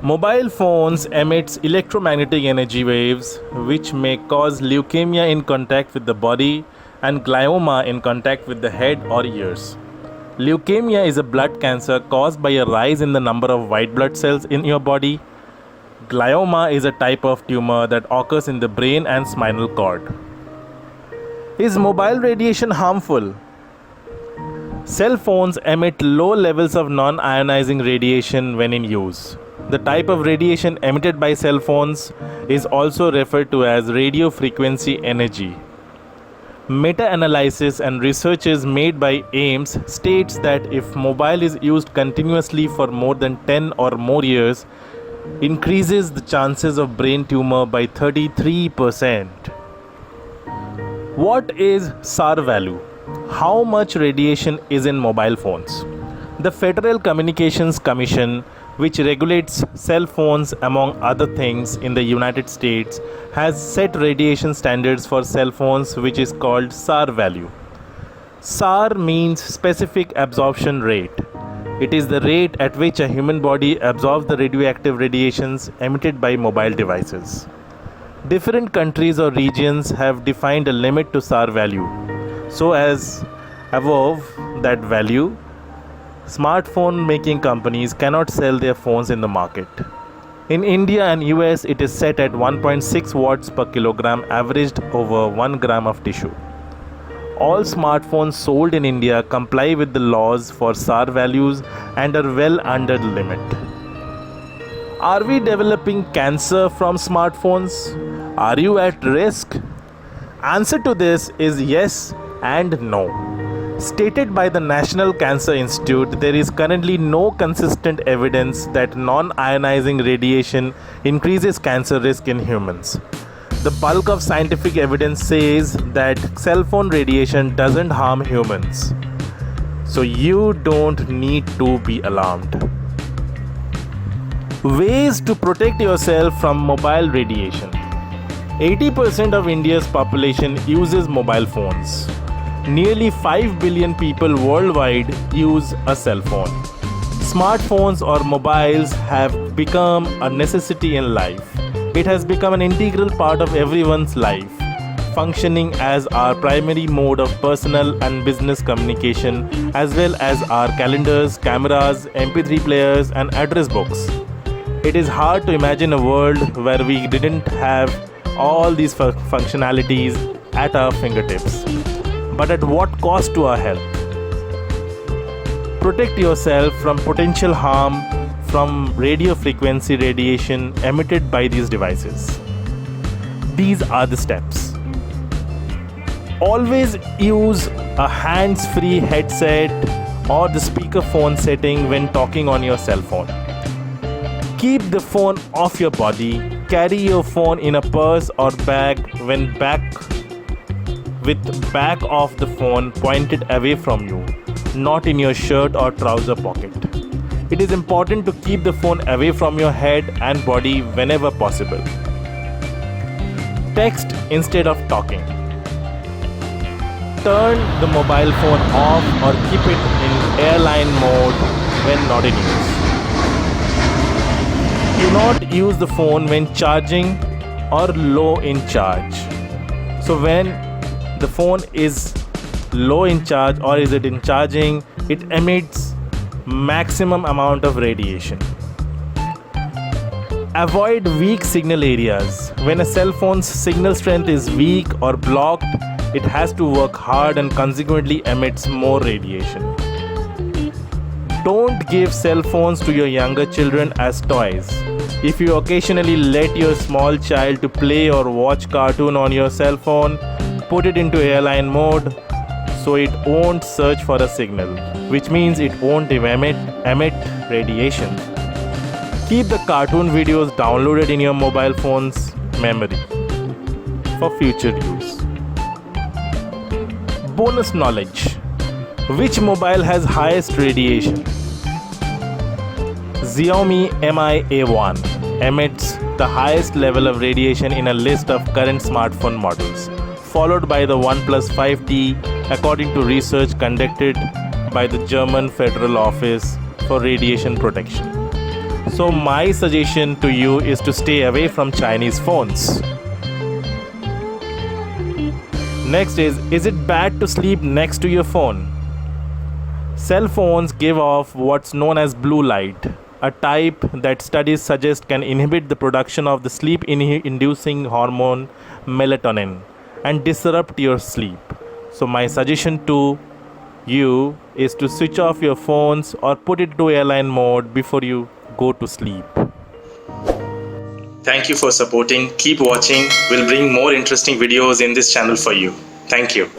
Mobile phones emits electromagnetic energy waves which may cause leukemia in contact with the body and glioma in contact with the head or ears. Leukemia is a blood cancer caused by a rise in the number of white blood cells in your body. Glioma is a type of tumor that occurs in the brain and spinal cord. Is mobile radiation harmful? Cell phones emit low levels of non-ionizing radiation when in use. The type of radiation emitted by cell phones is also referred to as radio frequency energy. Meta-analysis and researches made by AIMS states that if mobile is used continuously for more than 10 or more years, increases the chances of brain tumor by 33%. What is SAR value? How much radiation is in mobile phones? The Federal Communications Commission, which regulates cell phones among other things in the United States, has set radiation standards for cell phones which is called SAR value. SAR means specific absorption rate. It is the rate at which a human body absorbs the radioactive radiations emitted by mobile devices. Different countries or regions have defined a limit to SAR value. So as above that value, smartphone making companies cannot sell their phones in the market. In India and US, it is set at 1.6 watts per kilogram averaged over 1 gram of tissue. All smartphones sold in India comply with the laws for SAR values and are well under the limit. Are we developing cancer from smartphones? Are you at risk? Answer to this is yes and no. Stated by the National Cancer Institute, there is currently no consistent evidence that non-ionizing radiation increases cancer risk in humans. The bulk of scientific evidence says that cell phone radiation doesn't harm humans. So you don't need to be alarmed. Ways to protect yourself from mobile radiation. 80% of India's population uses mobile phones. Nearly 5 billion people worldwide use a cell phone. Smartphones or mobiles have become a necessity in life. It has become an integral part of everyone's life, functioning as our primary mode of personal and business communication, as well as our calendars, cameras, MP3 players, and address books. It is hard to imagine a world where we didn't have all these functionalities at our fingertips. But at what cost to our health? Protect yourself from potential harm from radio frequency radiation emitted by these devices. These are the steps. Always use a hands-free headset or the speakerphone setting when talking on your cell phone. Keep the phone off your body. Carry your phone in a purse or bag with back of the phone pointed away from you, not in your shirt or trouser pocket. It is important to keep the phone away from your head and body whenever possible. Text instead of talking. Turn the mobile phone off or keep it in airline mode when not in use. Do not use the phone when charging or low in charge. So when the phone is low in charge or is it in charging, it emits maximum amount of radiation. Avoid weak signal areas. When a cell phone's signal strength is weak or blocked, it has to work hard and consequently emits more radiation. Don't give cell phones to your younger children as toys. If you occasionally let your small child to play or watch cartoon on your cell phone, put it into airline mode so it won't search for a signal, which means it won't emit radiation. Keep the cartoon videos downloaded in your mobile phone's memory for future use. Bonus knowledge. Which mobile has highest radiation? Xiaomi Mi A1 emits the highest level of radiation in a list of current smartphone models, followed by the OnePlus 5T, according to research conducted by the German Federal Office for Radiation Protection. So my suggestion to you is to stay away from Chinese phones. Next is it bad to sleep next to your phone? Cell phones give off what's known as blue light, a type that studies suggest can inhibit the production of the sleep-inducing hormone melatonin and disrupt your sleep. So my suggestion to you is to switch off your phones or put it to airline mode before you go to sleep. Thank you for supporting. Keep watching. We'll bring more interesting videos in this channel for you. Thank you.